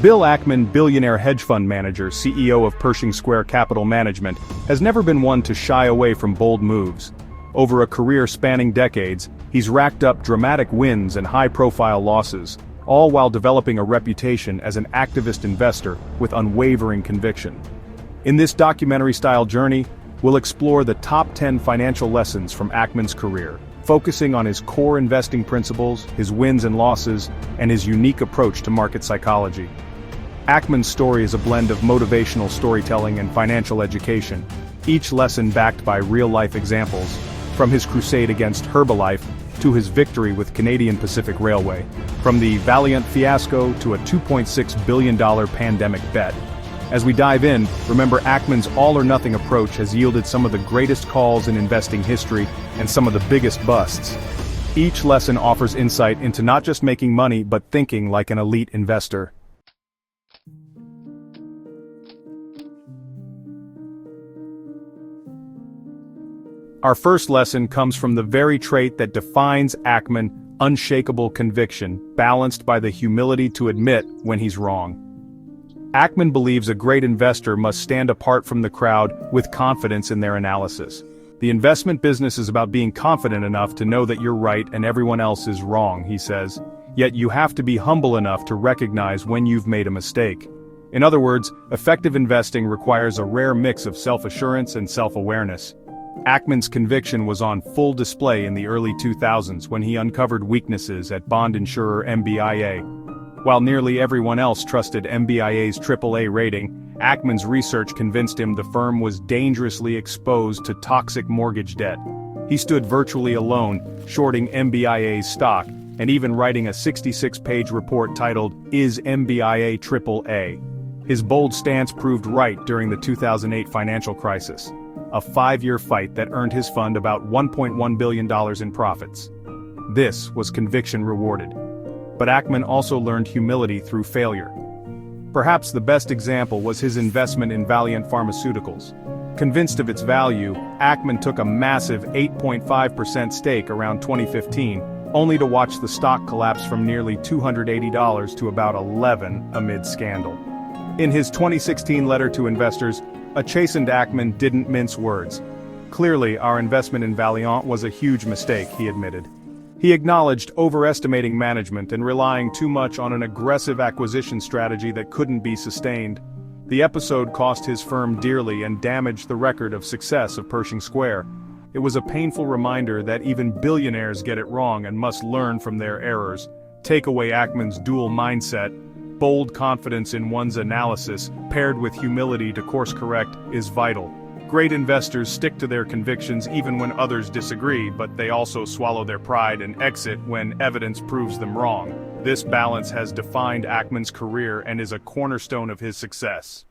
Bill Ackman, billionaire hedge fund manager, CEO of Pershing Square Capital Management, has never been one to shy away from bold moves. Over a career spanning decades, he's racked up dramatic wins and high-profile losses, all while developing a reputation as an activist investor with unwavering conviction. In this documentary-style journey, we'll explore the top 10 financial lessons from Ackman's career, focusing on his core investing principles, his wins and losses, and his unique approach to market psychology. Ackman's story is a blend of motivational storytelling and financial education, each lesson backed by real-life examples, from his crusade against Herbalife to his victory with Canadian Pacific Railway, from the Valeant fiasco to a $2.6 billion pandemic bet. As we dive in, remember Ackman's all-or-nothing approach has yielded some of the greatest calls in investing history and some of the biggest busts. Each lesson offers insight into not just making money but thinking like an elite investor. Our first lesson comes from the very trait that defines Ackman: unshakable conviction, balanced by the humility to admit when he's wrong. Ackman believes a great investor must stand apart from the crowd with confidence in their analysis. The investment business is about being confident enough to know that you're right and everyone else is wrong, he says. Yet you have to be humble enough to recognize when you've made a mistake. In other words, effective investing requires a rare mix of self-assurance and self-awareness. Ackman's conviction was on full display in the early 2000s when he uncovered weaknesses at bond insurer MBIA. While nearly everyone else trusted MBIA's AAA rating, Ackman's research convinced him the firm was dangerously exposed to toxic mortgage debt. He stood virtually alone, shorting MBIA's stock, and even writing a 66-page report titled, "Is MBIA AAA?" His bold stance proved right during the 2008 financial crisis, a 5-year fight that earned his fund about $1.1 billion in profits. This was conviction rewarded. But Ackman also learned humility through failure. Perhaps the best example was his investment in Valeant Pharmaceuticals. Convinced of its value, Ackman took a massive 8.5% stake around 2015, only to watch the stock collapse from nearly $280 to about $11 amid scandal. In his 2016 letter to investors, a chastened Ackman didn't mince words. Clearly, our investment in Valeant was a huge mistake, he admitted. He acknowledged overestimating management and relying too much on an aggressive acquisition strategy that couldn't be sustained. The episode cost his firm dearly and damaged the record of success of Pershing Square. It was a painful reminder that even billionaires get it wrong and must learn from their errors. Take away Ackman's dual mindset. Bold confidence in one's analysis, paired with humility to course correct, is vital. Great investors stick to their convictions even when others disagree, but they also swallow their pride and exit when evidence proves them wrong. This balance has defined Ackman's career and is a cornerstone of his success.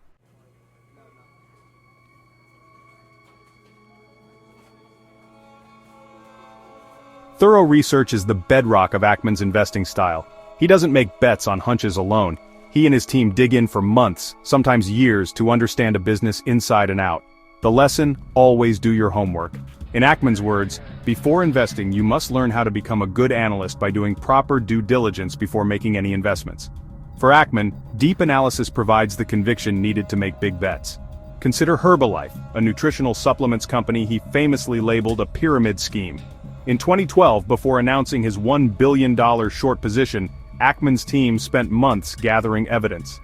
Thorough research is the bedrock of Ackman's investing style. He doesn't make bets on hunches alone. He and his team dig in for months, sometimes years, to understand a business inside and out. The lesson: always do your homework. In Ackman's words, before investing you must learn how to become a good analyst by doing proper due diligence before making any investments. For Ackman, deep analysis provides the conviction needed to make big bets. Consider Herbalife, a nutritional supplements company he famously labeled a pyramid scheme. In 2012, before announcing his $1 billion short position, Ackman's team spent months gathering evidence.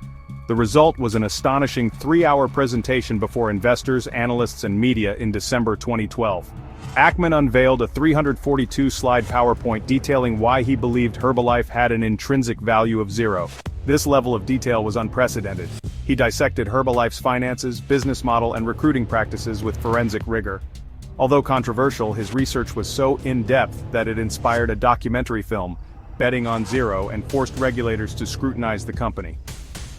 The result was an astonishing 3-hour presentation before investors, analysts, and media in December 2012. Ackman unveiled a 342-slide PowerPoint detailing why he believed Herbalife had an intrinsic value of 0. This level of detail was unprecedented. He dissected Herbalife's finances, business model, and recruiting practices with forensic rigor. Although controversial, his research was so in-depth that it inspired a documentary film, Betting on Zero, and forced regulators to scrutinize the company.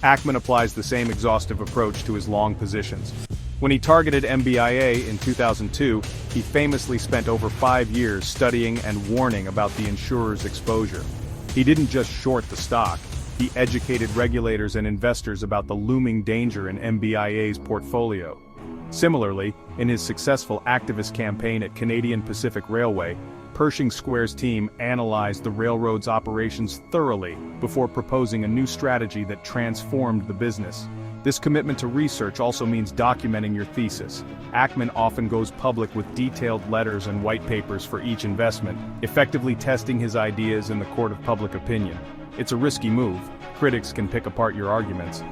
Ackman applies the same exhaustive approach to his long positions. When he targeted MBIA in 2002, he famously spent over 5 years studying and warning about the insurer's exposure. He didn't just short the stock, he educated regulators and investors about the looming danger in MBIA's portfolio. Similarly, in his successful activist campaign at Canadian Pacific Railway, Pershing Square's team analyzed the railroad's operations thoroughly before proposing a new strategy that transformed the business. This commitment to research also means documenting your thesis. Ackman often goes public with detailed letters and white papers for each investment, effectively testing his ideas in the court of public opinion. It's a risky move. Critics can pick apart your arguments.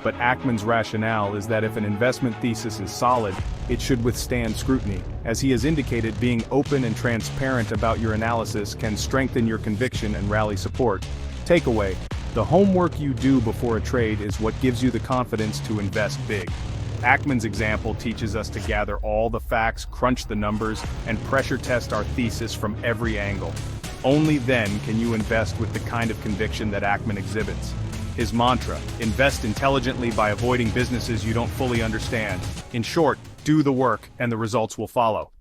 But Ackman's rationale is that if an investment thesis is solid, it should withstand scrutiny. As he has indicated, being open and transparent about your analysis can strengthen your conviction and rally support. Takeaway: the homework you do before a trade is what gives you the confidence to invest big. Ackman's example teaches us to gather all the facts, crunch the numbers, and pressure test our thesis from every angle. Only then can you invest with the kind of conviction that Ackman exhibits. His mantra: invest intelligently by avoiding businesses you don't fully understand. In short, do the work and the results will follow.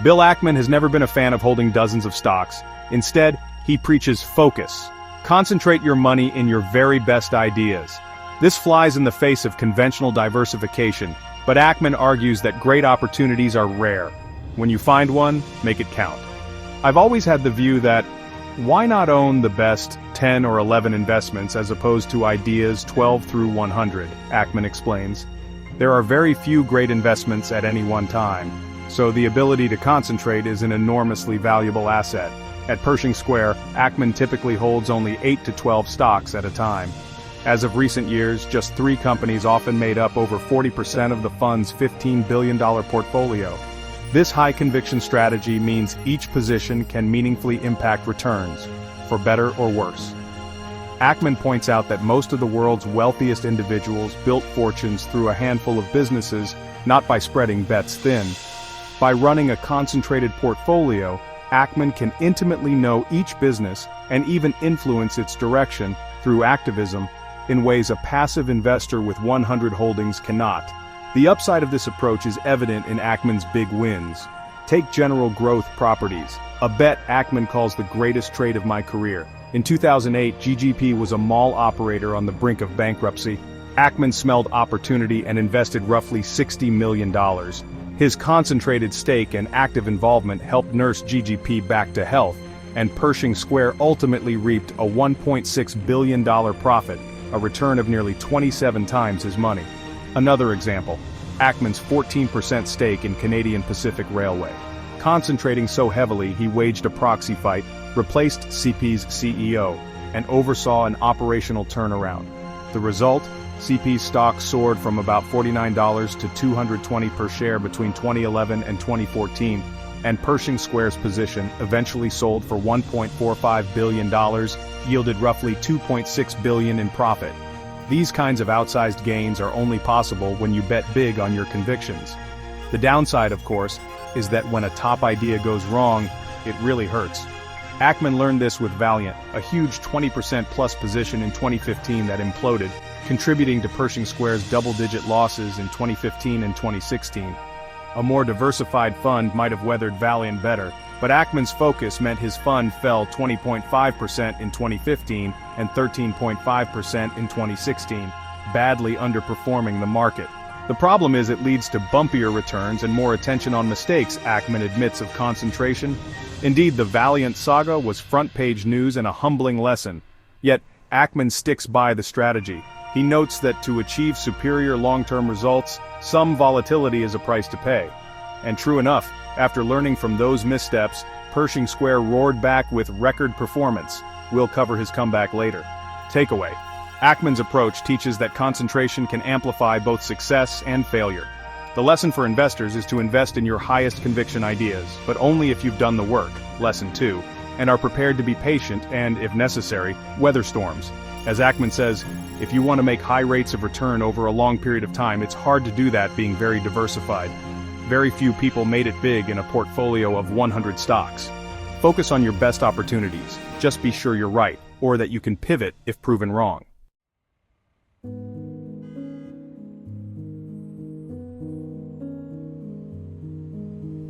Bill Ackman has never been a fan of holding dozens of stocks. Instead, he preaches focus. Concentrate your money in your very best ideas. This flies in the face of conventional diversification, but Ackman argues that great opportunities are rare. When you find one, make it count. I've always had the view that, why not own the best 10 or 11 investments as opposed to ideas 12 through 100, Ackman explains. There are very few great investments at any one time, so the ability to concentrate is an enormously valuable asset. At Pershing Square, Ackman typically holds only 8 to 12 stocks at a time. As of recent years, just 3 companies often made up over 40% of the fund's $15 billion portfolio. This high-conviction strategy means each position can meaningfully impact returns, for better or worse. Ackman points out that most of the world's wealthiest individuals built fortunes through a handful of businesses, not by spreading bets thin. By running a concentrated portfolio, Ackman can intimately know each business and even influence its direction through activism in ways a passive investor with 100 holdings cannot. The upside of this approach is evident in Ackman's big wins. Take General Growth Properties, a bet Ackman calls the greatest trade of my career. In 2008, GGP was a mall operator on the brink of bankruptcy. Ackman smelled opportunity and invested roughly $60 million. His concentrated stake and active involvement helped nurse GGP back to health, and Pershing Square ultimately reaped a $1.6 billion profit, a return of nearly 27 times his money. Another example: Ackman's 14% stake in Canadian Pacific Railway. Concentrating so heavily, he waged a proxy fight, replaced CP's CEO, and oversaw an operational turnaround. The result? CP's stock soared from about $49 to $220 per share between 2011 and 2014, and Pershing Square's position, eventually sold for $1.45 billion, yielded roughly $2.6 billion in profit. These kinds of outsized gains are only possible when you bet big on your convictions. The downside, of course, is that when a top idea goes wrong, it really hurts. Ackman learned this with Valeant, a huge 20% plus position in 2015 that imploded, contributing to Pershing Square's double-digit losses in 2015 and 2016. A more diversified fund might have weathered Valeant better, but Ackman's focus meant his fund fell 20.5% in 2015 and 13.5% in 2016, badly underperforming the market. The problem is it leads to bumpier returns and more attention on mistakes, Ackman admits of concentration. Indeed, the Valeant saga was front-page news and a humbling lesson. Yet, Ackman sticks by the strategy. He notes that to achieve superior long-term results, some volatility is a price to pay. And true enough, after learning from those missteps, Pershing Square roared back with record performance. We'll cover his comeback later. Takeaway: Ackman's approach teaches that concentration can amplify both success and failure. The lesson for investors is to invest in your highest conviction ideas, but only if you've done the work, lesson 2, and are prepared to be patient and, if necessary, weather storms. As Ackman says, if you want to make high rates of return over a long period of time, it's hard to do that being very diversified. Very few people made it big in a portfolio of 100 stocks. Focus on your best opportunities. Just be sure you're right, or that you can pivot if proven wrong.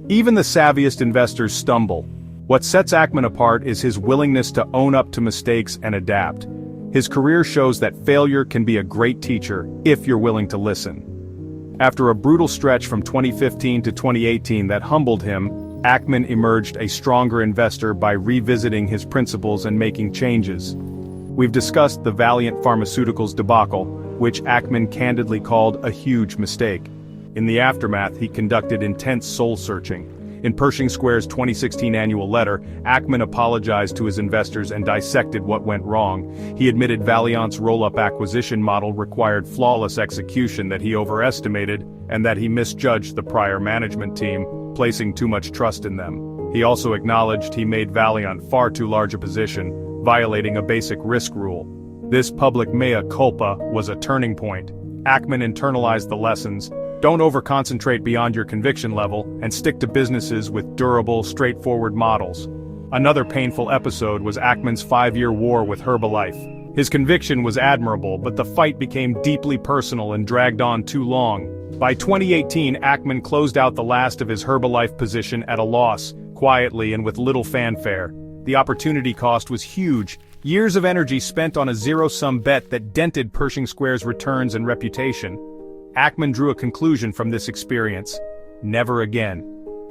Even the savviest investors stumble. What sets Ackman apart is his willingness to own up to mistakes and adapt. His career shows that failure can be a great teacher if you're willing to listen. After a brutal stretch from 2015 to 2018 that humbled him, Ackman emerged a stronger investor by revisiting his principles and making changes. We've discussed the Valeant Pharmaceuticals debacle, which Ackman candidly called a huge mistake. In the aftermath, he conducted intense soul-searching. In Pershing Square's 2016 annual letter, Ackman apologized to his investors and dissected what went wrong. He admitted Valeant's roll-up acquisition model required flawless execution that he overestimated, and that he misjudged the prior management team, placing too much trust in them. He also acknowledged he made Valeant far too large a position, violating a basic risk rule. This public mea culpa was a turning point. Ackman internalized the lessons. Don't overconcentrate beyond your conviction level, and stick to businesses with durable, straightforward models. Another painful episode was Ackman's 5-year war with Herbalife. His conviction was admirable, but the fight became deeply personal and dragged on too long. By 2018, Ackman closed out the last of his Herbalife position at a loss, quietly and with little fanfare. The opportunity cost was huge. Years of energy spent on a zero-sum bet that dented Pershing Square's returns and reputation. Ackman drew a conclusion from this experience: never again.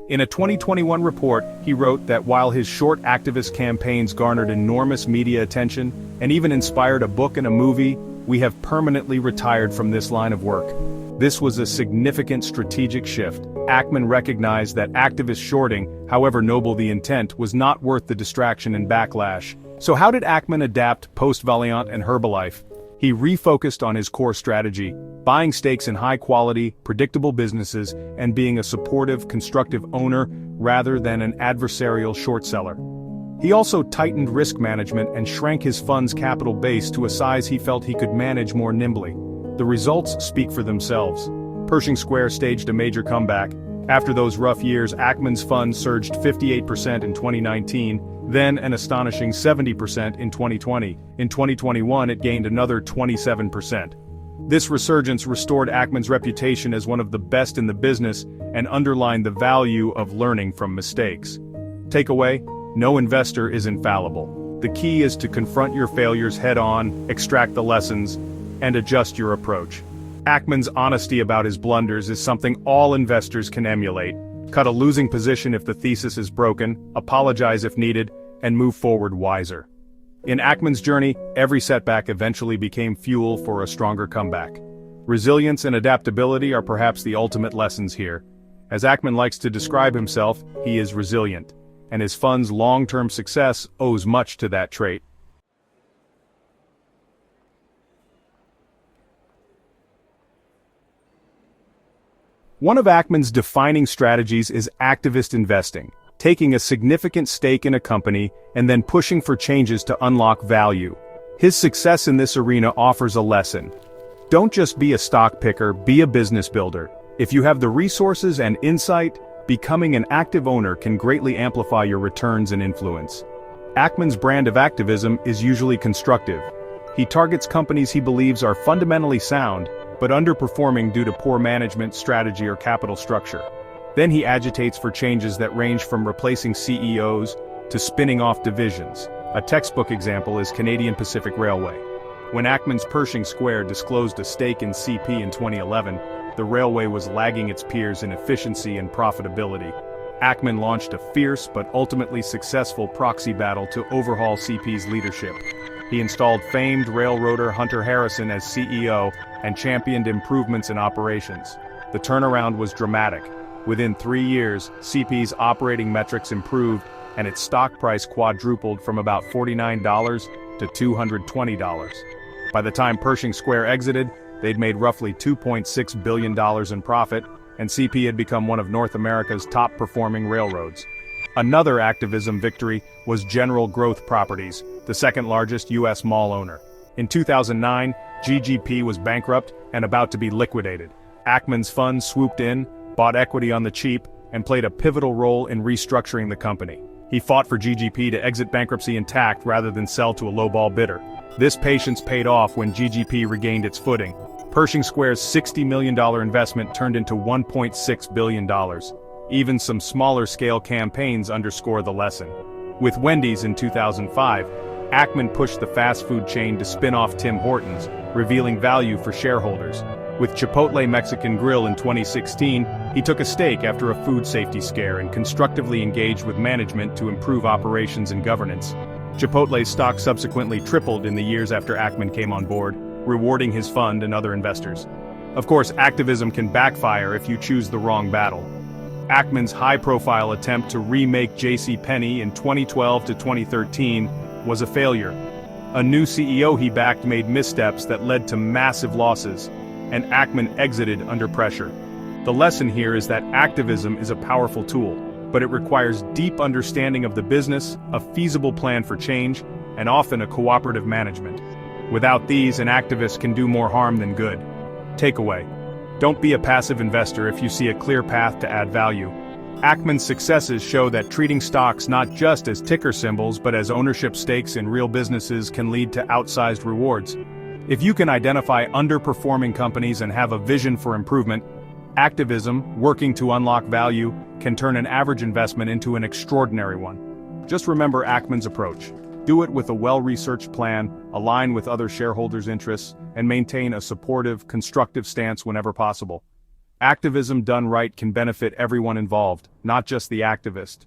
In a 2021 report, he wrote that while his short activist campaigns garnered enormous media attention, and even inspired a book and a movie, we have permanently retired from this line of work. This was a significant strategic shift. Ackman recognized that activist shorting, however noble the intent, was not worth the distraction and backlash. So how did Ackman adapt post-Valeant and Herbalife? He refocused on his core strategy: buying stakes in high-quality, predictable businesses and being a supportive, constructive owner rather than an adversarial short seller. He also tightened risk management and shrank his fund's capital base to a size he felt he could manage more nimbly. The results speak for themselves. Pershing Square staged a major comeback. After those rough years, Ackman's fund surged 58% in 2019, then an astonishing 70% in 2020. In 2021, it gained another 27%. This resurgence restored Ackman's reputation as one of the best in the business and underlined the value of learning from mistakes. Takeaway: no investor is infallible. The key is to confront your failures head-on, extract the lessons, and adjust your approach. Ackman's honesty about his blunders is something all investors can emulate. Cut a losing position if the thesis is broken, apologize if needed, and move forward wiser. In Ackman's journey, every setback eventually became fuel for a stronger comeback. Resilience and adaptability are perhaps the ultimate lessons here. As Ackman likes to describe himself, he is resilient, and his fund's long-term success owes much to that trait. One of Ackman's defining strategies is activist investing, taking a significant stake in a company and then pushing for changes to unlock value. His success in this arena offers a lesson. Don't just be a stock picker, be a business builder. If you have the resources and insight, becoming an active owner can greatly amplify your returns and influence. Ackman's brand of activism is usually constructive. He targets companies he believes are fundamentally sound, but underperforming due to poor management, strategy, or capital structure. Then he agitates for changes that range from replacing CEOs to spinning off divisions. A textbook example is Canadian Pacific Railway. When Ackman's Pershing Square disclosed a stake in CP in 2011, the railway was lagging its peers in efficiency and profitability. Ackman launched a fierce but ultimately successful proxy battle to overhaul CP's leadership. He installed famed railroader Hunter Harrison as CEO and championed improvements in operations. The turnaround was dramatic. Within 3 years, CP's operating metrics improved, and its stock price quadrupled from about $49 to $220. By the time Pershing Square exited, they'd made roughly $2.6 billion in profit, and CP had become one of North America's top-performing railroads. Another activism victory was General Growth Properties, the second-largest U.S. mall owner. In 2009, GGP was bankrupt and about to be liquidated. Ackman's fund swooped in, bought equity on the cheap, and played a pivotal role in restructuring the company. He fought for GGP to exit bankruptcy intact rather than sell to a lowball bidder. This patience paid off when GGP regained its footing. Pershing Square's $60 million investment turned into $1.6 billion. Even some smaller-scale campaigns underscore the lesson. With Wendy's in 2005, Ackman pushed the fast food chain to spin off Tim Hortons, revealing value for shareholders. With Chipotle Mexican Grill in 2016, he took a stake after a food safety scare and constructively engaged with management to improve operations and governance. Chipotle's stock subsequently tripled in the years after Ackman came on board, rewarding his fund and other investors. Of course, activism can backfire if you choose the wrong battle. Ackman's high-profile attempt to remake JCPenney in 2012 to 2013 was a failure. A new CEO he backed made missteps that led to massive losses, and Ackman exited under pressure. The lesson here is that activism is a powerful tool, but it requires deep understanding of the business, a feasible plan for change, and often a cooperative management. Without these, an activist can do more harm than good. Takeaway: don't be a passive investor if you see a clear path to add value. Ackman's successes show that treating stocks not just as ticker symbols but as ownership stakes in real businesses can lead to outsized rewards. If you can identify underperforming companies and have a vision for improvement, activism, working to unlock value, can turn an average investment into an extraordinary one. Just remember Ackman's approach. Do it with a well-researched plan, align with other shareholders' interests, and maintain a supportive, constructive stance whenever possible. Activism done right can benefit everyone involved, not just the activist.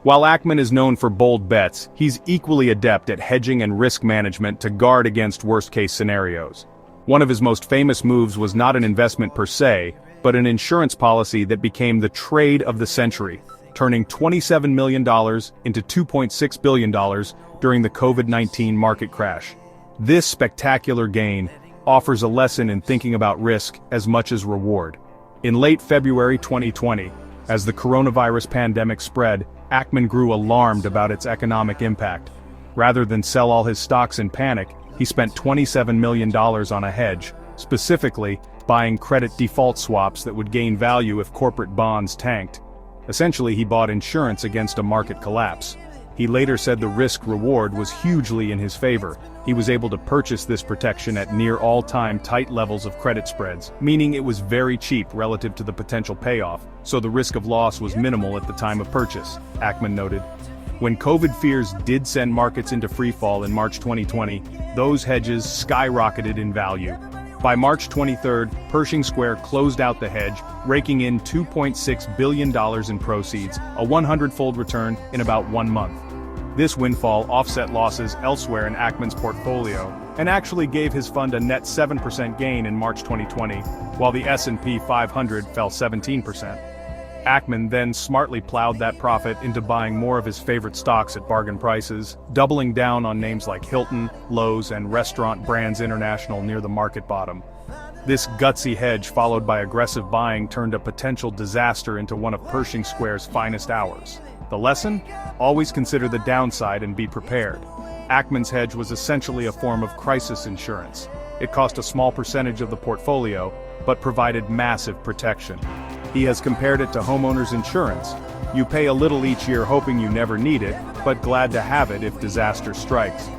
While Ackman is known for bold bets, he's equally adept at hedging and risk management to guard against worst-case scenarios. One of his most famous moves was not an investment per se, but an insurance policy that became the trade of the century, turning $27 million into $2.6 billion during the COVID-19 market crash. This spectacular gain offers a lesson in thinking about risk as much as reward. In late February 2020, as the coronavirus pandemic spread, Ackman grew alarmed about its economic impact. Rather than sell all his stocks in panic, he spent $27 million on a hedge, specifically buying credit default swaps that would gain value if corporate bonds tanked. Essentially, he bought insurance against a market collapse. He later said the risk-reward was hugely in his favor. He was able to purchase this protection at near all-time tight levels of credit spreads, meaning it was very cheap relative to the potential payoff, so the risk of loss was minimal at the time of purchase, Ackman noted. When COVID fears did send markets into freefall in March 2020, those hedges skyrocketed in value. By March 23, Pershing Square closed out the hedge, raking in $2.6 billion in proceeds, a 100-fold return in about 1 month. This windfall offset losses elsewhere in Ackman's portfolio, and actually gave his fund a net 7% gain in March 2020, while the S&P 500 fell 17%. Ackman then smartly plowed that profit into buying more of his favorite stocks at bargain prices, doubling down on names like Hilton, Lowe's, and Restaurant Brands International near the market bottom. This gutsy hedge, followed by aggressive buying, turned a potential disaster into one of Pershing Square's finest hours. The lesson? Always consider the downside and be prepared. Ackman's hedge was essentially a form of crisis insurance. It cost a small percentage of the portfolio, but provided massive protection. He has compared it to homeowners insurance. You pay a little each year hoping you never need it, but glad to have it if disaster strikes.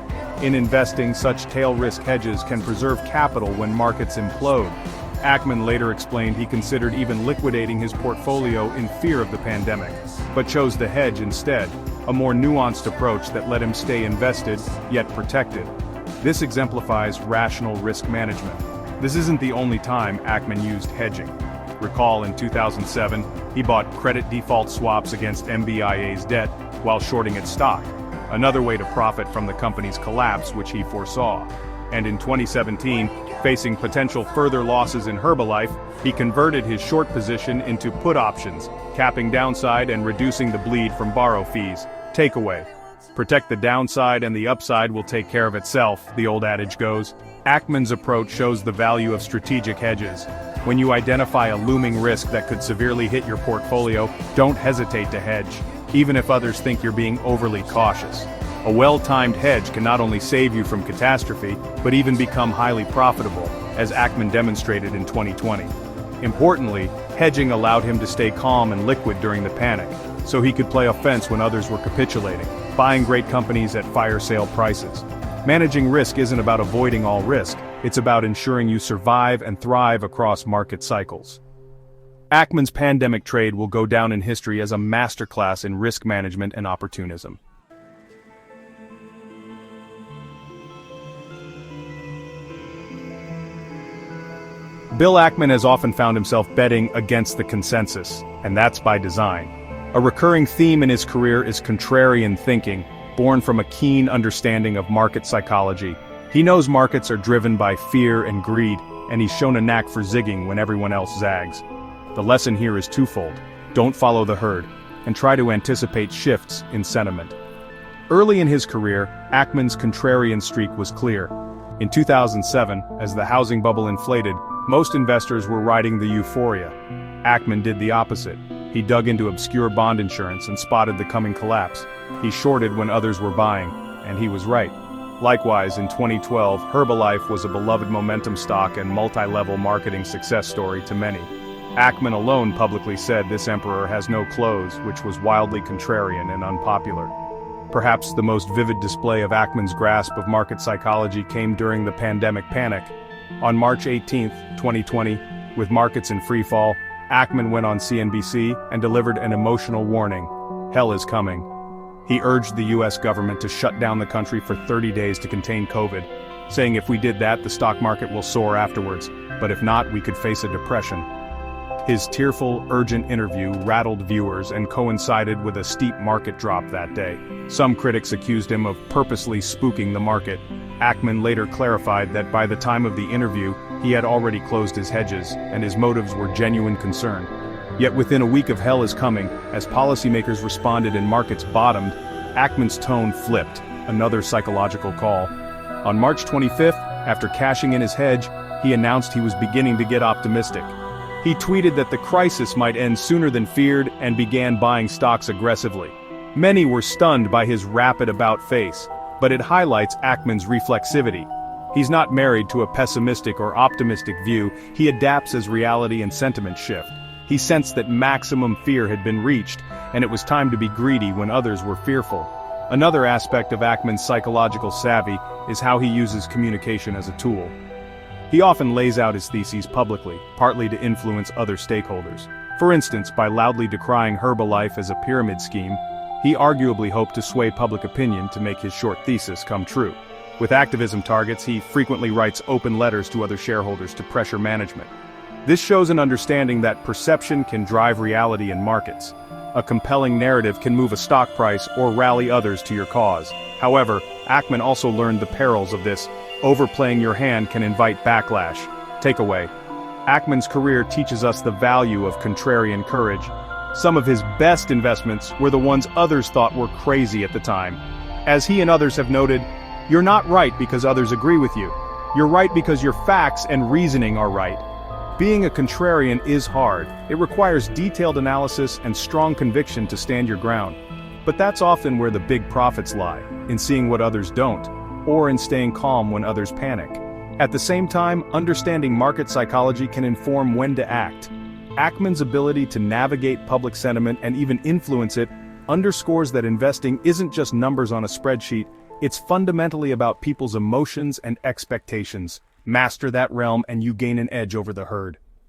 In investing, such tail risk hedges can preserve capital when markets implode. Ackman later explained he considered even liquidating his portfolio in fear of the pandemic, but chose the hedge instead, a more nuanced approach that let him stay invested, yet protected. This exemplifies rational risk management. This isn't the only time Ackman used hedging. Recall in 2007, he bought credit default swaps against MBIA's debt while shorting its stock, another way to profit from the company's collapse which he foresaw. And in 2017, facing potential further losses in Herbalife, he converted his short position into put options, capping downside and reducing the bleed from borrow fees. Takeaway: protect the downside and the upside will take care of itself, the old adage goes. Ackman's approach shows the value of strategic hedges. When you identify a looming risk that could severely hit your portfolio, don't hesitate to hedge, even if others think you're being overly cautious. A well-timed hedge can not only save you from catastrophe, but even become highly profitable, as Ackman demonstrated in 2020. Importantly, hedging allowed him to stay calm and liquid during the panic, so he could play offense when others were capitulating, buying great companies at fire sale prices. Managing risk isn't about avoiding all risk, it's about ensuring you survive and thrive across market cycles. Ackman's pandemic trade will go down in history as a masterclass in risk management and opportunism. Bill Ackman has often found himself betting against the consensus, and that's by design. A recurring theme in his career is contrarian thinking, born from a keen understanding of market psychology. He knows markets are driven by fear and greed, and he's shown a knack for zigging when everyone else zags. The lesson here is twofold: don't follow the herd, and try to anticipate shifts in sentiment. Early in his career, Ackman's contrarian streak was clear. In 2007, as the housing bubble inflated, most investors were riding the euphoria. Ackman did the opposite. He dug into obscure bond insurance and spotted the coming collapse. He shorted when others were buying, and he was right. Likewise, in 2012, Herbalife was a beloved momentum stock and multi-level marketing success story to many. Ackman alone publicly said this emperor has no clothes, which was wildly contrarian and unpopular. Perhaps the most vivid display of Ackman's grasp of market psychology came during the pandemic panic. On March 18, 2020, with markets in freefall, Ackman went on CNBC and delivered an emotional warning: hell is coming. He urged the US government to shut down the country for 30 days to contain COVID, saying if we did that, the stock market will soar afterwards, but if not, we could face a depression. His tearful, urgent interview rattled viewers and coincided with a steep market drop that day. Some critics accused him of purposely spooking the market. Ackman later clarified that by the time of the interview, he had already closed his hedges, and his motives were genuine concern. Yet within a week of hell is coming, as policymakers responded and markets bottomed, Ackman's tone flipped, another psychological call. On March 25th, after cashing in his hedge, he announced he was beginning to get optimistic. He tweeted that the crisis might end sooner than feared and began buying stocks aggressively. Many were stunned by his rapid about-face, but it highlights Ackman's reflexivity. He's not married to a pessimistic or optimistic view, he adapts as reality and sentiment shift. He sensed that maximum fear had been reached, and it was time to be greedy when others were fearful. Another aspect of Ackman's psychological savvy is how he uses communication as a tool. He often lays out his theses publicly, partly to influence other stakeholders. For instance, by loudly decrying Herbalife as a pyramid scheme, he arguably hoped to sway public opinion to make his short thesis come true. With activism targets, he frequently writes open letters to other shareholders to pressure management. This shows an understanding that perception can drive reality in markets. A compelling narrative can move a stock price or rally others to your cause. However, Ackman also learned the perils of this. Overplaying your hand can invite backlash. Takeaway: Ackman's career teaches us the value of contrarian courage. Some of his best investments were the ones others thought were crazy at the time. As he and others have noted, you're not right because others agree with you. You're right because your facts and reasoning are right. Being a contrarian is hard. It requires detailed analysis and strong conviction to stand your ground. But that's often where the big profits lie, in seeing what others don't, or in staying calm when others panic. At the same time, understanding market psychology can inform when to act. Ackman's ability to navigate public sentiment and even influence it underscores that investing isn't just numbers on a spreadsheet, it's fundamentally about people's emotions and expectations. Master that realm and you gain an edge over the herd.